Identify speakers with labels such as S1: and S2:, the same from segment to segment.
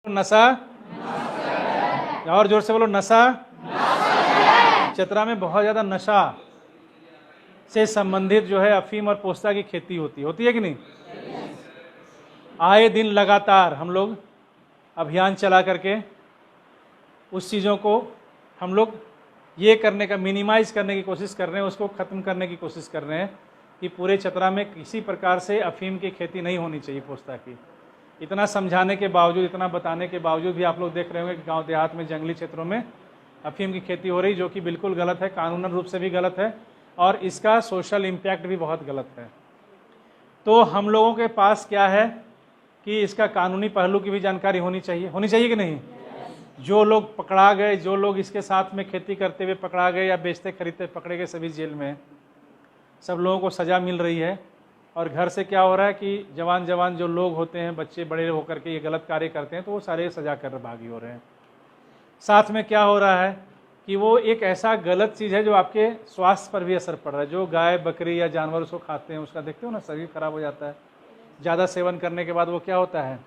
S1: नशा, और जोर से बोलो नशा। चतरा में बहुत ज़्यादा नशा से संबंधित जो है अफीम और पोस्ता की खेती होती है कि नहीं। आए दिन लगातार हम लोग अभियान चला करके उस चीज़ों को हम लोग ये करने का मिनिमाइज करने की कोशिश कर रहे हैं, उसको ख़त्म करने की कोशिश कर रहे हैं कि पूरे चतरा में किसी प्रकार से अफीम की खेती नहीं होनी चाहिए पोस्ता की। इतना समझाने के बावजूद, इतना बताने के बावजूद भी आप लोग देख रहे होंगे कि गांव देहात में, जंगली क्षेत्रों में अफीम की खेती हो रही, जो कि बिल्कुल गलत है, कानूनन रूप से भी गलत है और इसका सोशल इम्पैक्ट भी बहुत गलत है। तो हम लोगों के पास क्या है कि इसका कानूनी पहलू की भी जानकारी होनी चाहिए कि नहीं। जो लोग पकड़ा गए, जो लोग इसके साथ में खेती करते हुए पकड़ा गए या बेचते खरीदते पकड़े गए, सभी जेल में, सब लोगों को सज़ा मिल रही है। और घर से क्या हो रहा है कि जवान जो लोग होते हैं, बच्चे बड़े होकर के ये गलत कार्य करते हैं तो वो सारे सज़ा कर भागी हो रहे हैं। साथ में क्या हो रहा है कि वो एक ऐसा गलत चीज़ है जो आपके स्वास्थ्य पर भी असर पड़ रहा है। जो गाय बकरी या जानवर उसको खाते हैं, उसका देखते हो ना, शरीर खराब हो जाता है। ज़्यादा सेवन करने के बाद वो क्या होता है,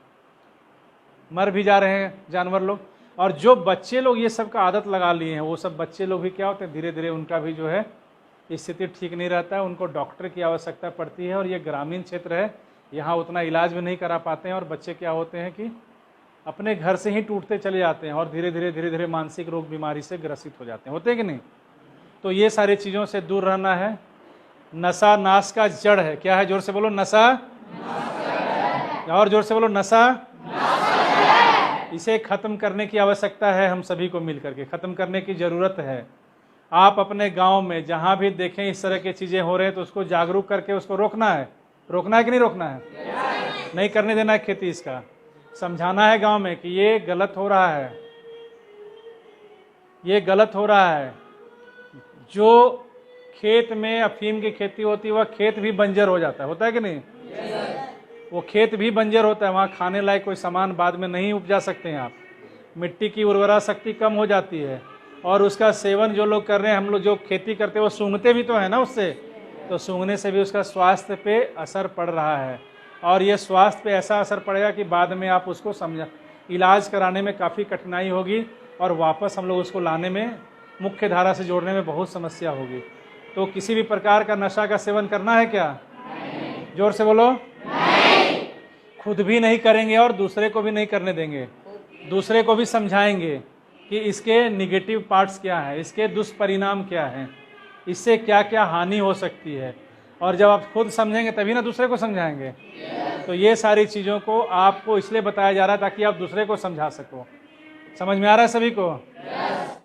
S1: मर भी जा रहे हैं जानवर लोग। और जो बच्चे लोग ये सब का आदत लगा लिए हैं, वो सब बच्चे लोग भी क्या होते हैं, धीरे धीरे उनका भी जो है स्थिति ठीक नहीं रहता है, उनको डॉक्टर की आवश्यकता पड़ती है। और ये ग्रामीण क्षेत्र है, यहाँ उतना इलाज भी नहीं करा पाते हैं और बच्चे क्या होते हैं कि अपने घर से ही टूटते चले जाते हैं और धीरे धीरे मानसिक रोग बीमारी से ग्रसित हो जाते हैं, होते हैं कि नहीं। तो ये सारी चीज़ों से दूर रहना है। नशा नाश का जड़ है। क्या है, जोर से बोलो नशा, और जोर से बोलो नशा। इसे खत्म करने की आवश्यकता है, हम सभी को मिलकर के खत्म करने की ज़रूरत है। आप अपने गांव में जहां भी देखें इस तरह की चीज़ें हो रही हैं तो उसको जागरूक करके उसको रोकना है कि नहीं रोकना है। नहीं करने देना है खेती, इसका समझाना है गांव में कि ये गलत हो रहा है, ये गलत हो रहा है। जो खेत में अफीम की खेती होती है वह खेत भी बंजर हो जाता है, होता है कि नहीं। वो खेत भी बंजर होता है, वहाँ खाने लायक कोई सामान बाद में नहीं उपजा सकते हैं आप। मिट्टी की उर्वरा शक्ति कम हो जाती है और उसका सेवन जो लोग कर रहे हैं, हम लोग जो खेती करते हैं वो सूंघते भी तो है ना उससे, तो सूंघने से भी उसका स्वास्थ्य पे असर पड़ रहा है। और ये स्वास्थ्य पे ऐसा असर पड़ेगा कि बाद में आप उसको इलाज कराने में काफ़ी कठिनाई होगी और वापस हम लोग उसको लाने में, मुख्य धारा से जोड़ने में बहुत समस्या होगी। तो किसी भी प्रकार का नशा का सेवन करना है क्या? नहीं। जोर से बोलो नहीं। खुद भी नहीं करेंगे और दूसरे को भी नहीं करने देंगे। दूसरे को भी समझाएंगे कि इसके निगेटिव पार्ट्स क्या हैं, इसके दुष्परिणाम क्या हैं, इससे क्या क्या हानि हो सकती है। और जब आप खुद समझेंगे तभी ना दूसरे को समझाएंगे। तो ये सारी चीज़ों को आपको इसलिए बताया जा रहा है ताकि आप दूसरे को समझा सको। समझ में आ रहा है सभी को?